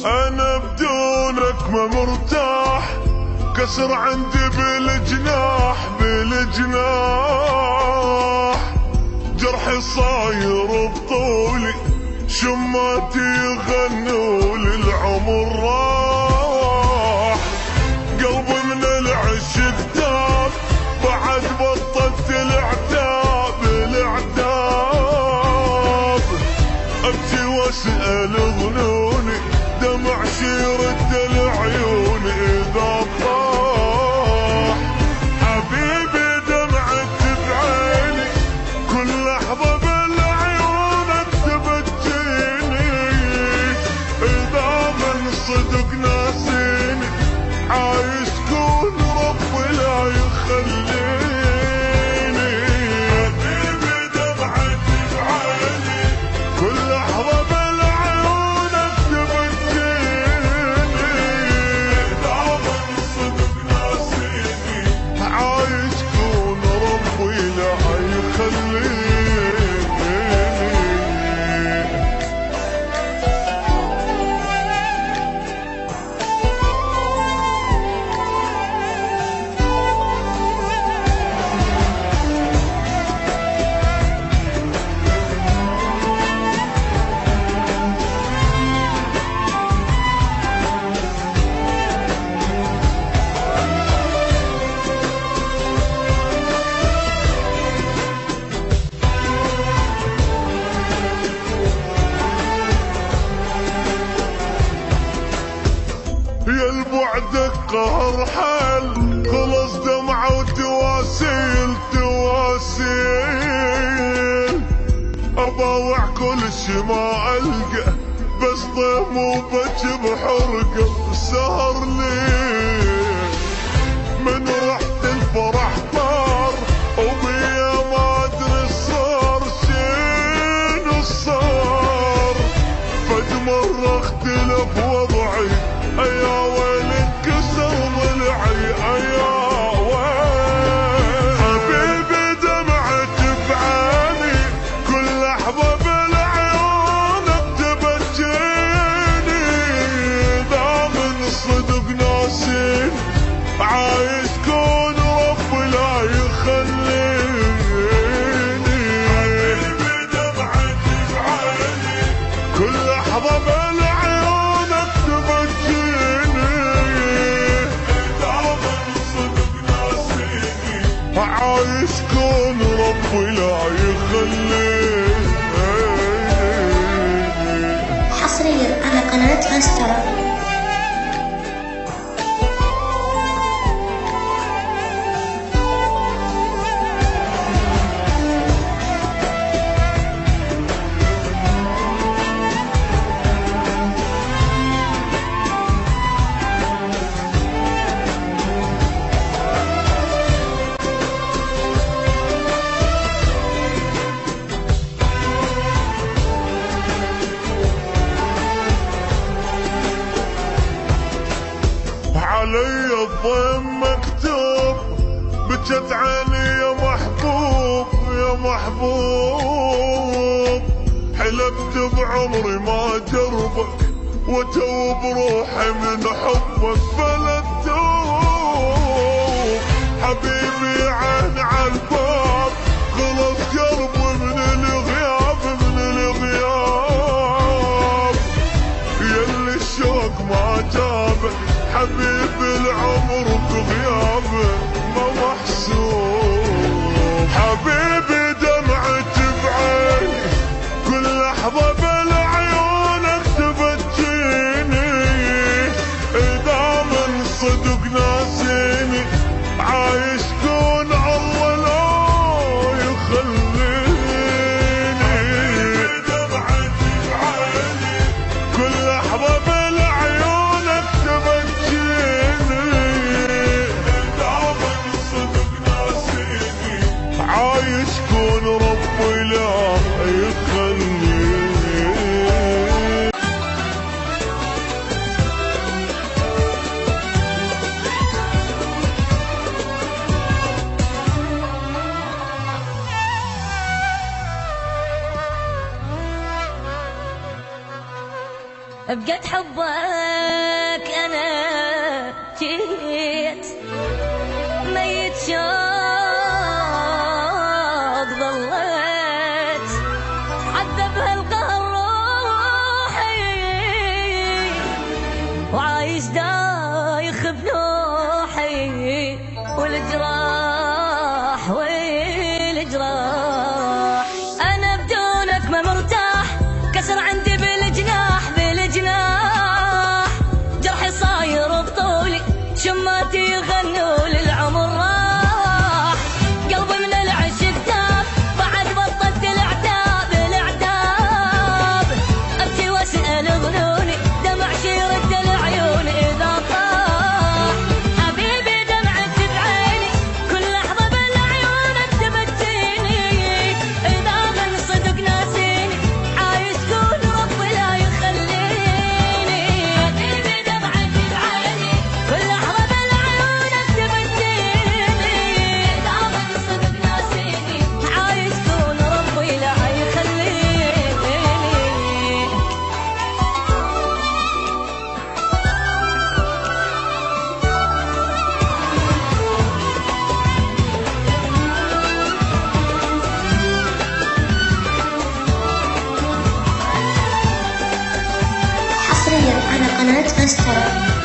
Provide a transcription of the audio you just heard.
انا بدونك ما مرتاح، كسر عندي بالجناح بالجناح، جرحي صاير بطولي، شماتي يغنوا للعمر راح، قلبي من العشق تاب، بعد بطلت العتاب العتاب، ابكي واسأل ظنوني، دمع شيرد العيون اذا طاح، حبيبي دمعت بعيني، كل لحظة بالعيونك تبكيني، اذا من صدق ناسيني، عايش كون ربي لا يخليني، حبيبي دمعت بعيني، كل لحظة بالعيونك تبكيني، اذا من صدق ناسيني، عايش كون ربي لا يخليني. يا البعد قهر حال، خلص دمعة وتواسيل تواسيل، أباوع كل شي ما ألقى، بس طيم وبكي بحرقة سهر ليل، من رحت الفرح طار، وبيا ما أدري صار شنو صار، فد مرة اختلف وضعي، أيا ويل انكسر ضلعي أيا ويل، حبيبي دمعت بعيني، كل لحظة بالعيونك تبكيني، ذا من صدق ناسين، عايش كون ربي لا يخليني، حبيبي دمعت بعيني، كل لحظة بالعيونك تبكيني، عايش كون ربي لا يخليني. حصريا على قناة هسترة. علي الضيم مكتوب، بجت عيني يا محبوب يا محبوب، حلفت بعمري ما جربك، وتوب روحي من حبك فلا تتوب، حبيبي عين عالباب، خلص قلبي من الغياب من الغياب، يلي الشوق ما جابك، حبيبي العمر بغيابه ما محسوب، حبيبي دمعت بعيني، كل لحظة بالعيونك تبكيني، إذا من صدق ناسيني، عايش كون الله لا يخليني، حبيبي دمعت بعيني، كل لحظة بالعيونك تبكيني، بقد حبك أنا جيت ميت شوق ظليت عذبها القهر روحي وعايش دايخ بنوحي والجراح والجراح أنا بدونك ما مرتاح كسر عندي بالجناح جرحي صاير بطولي شماتي يغنوا للعمر راح قلبي من العشق تاب بعد بطلت العتاب ابكي واسأل ظنوني دمع يرد العيون اذا طاح حبيبي دمعت بعيني كل لحظة بالعيون تبكيني اذا من صدق ناسيني عايش كون ربي لا يخليني حبيبي دمعت بعيني كل لحظة بالعيون تبكيني اذا من صدق ناسيني عايش كون ربي لا يخليني حصريا على قناة مسطرة.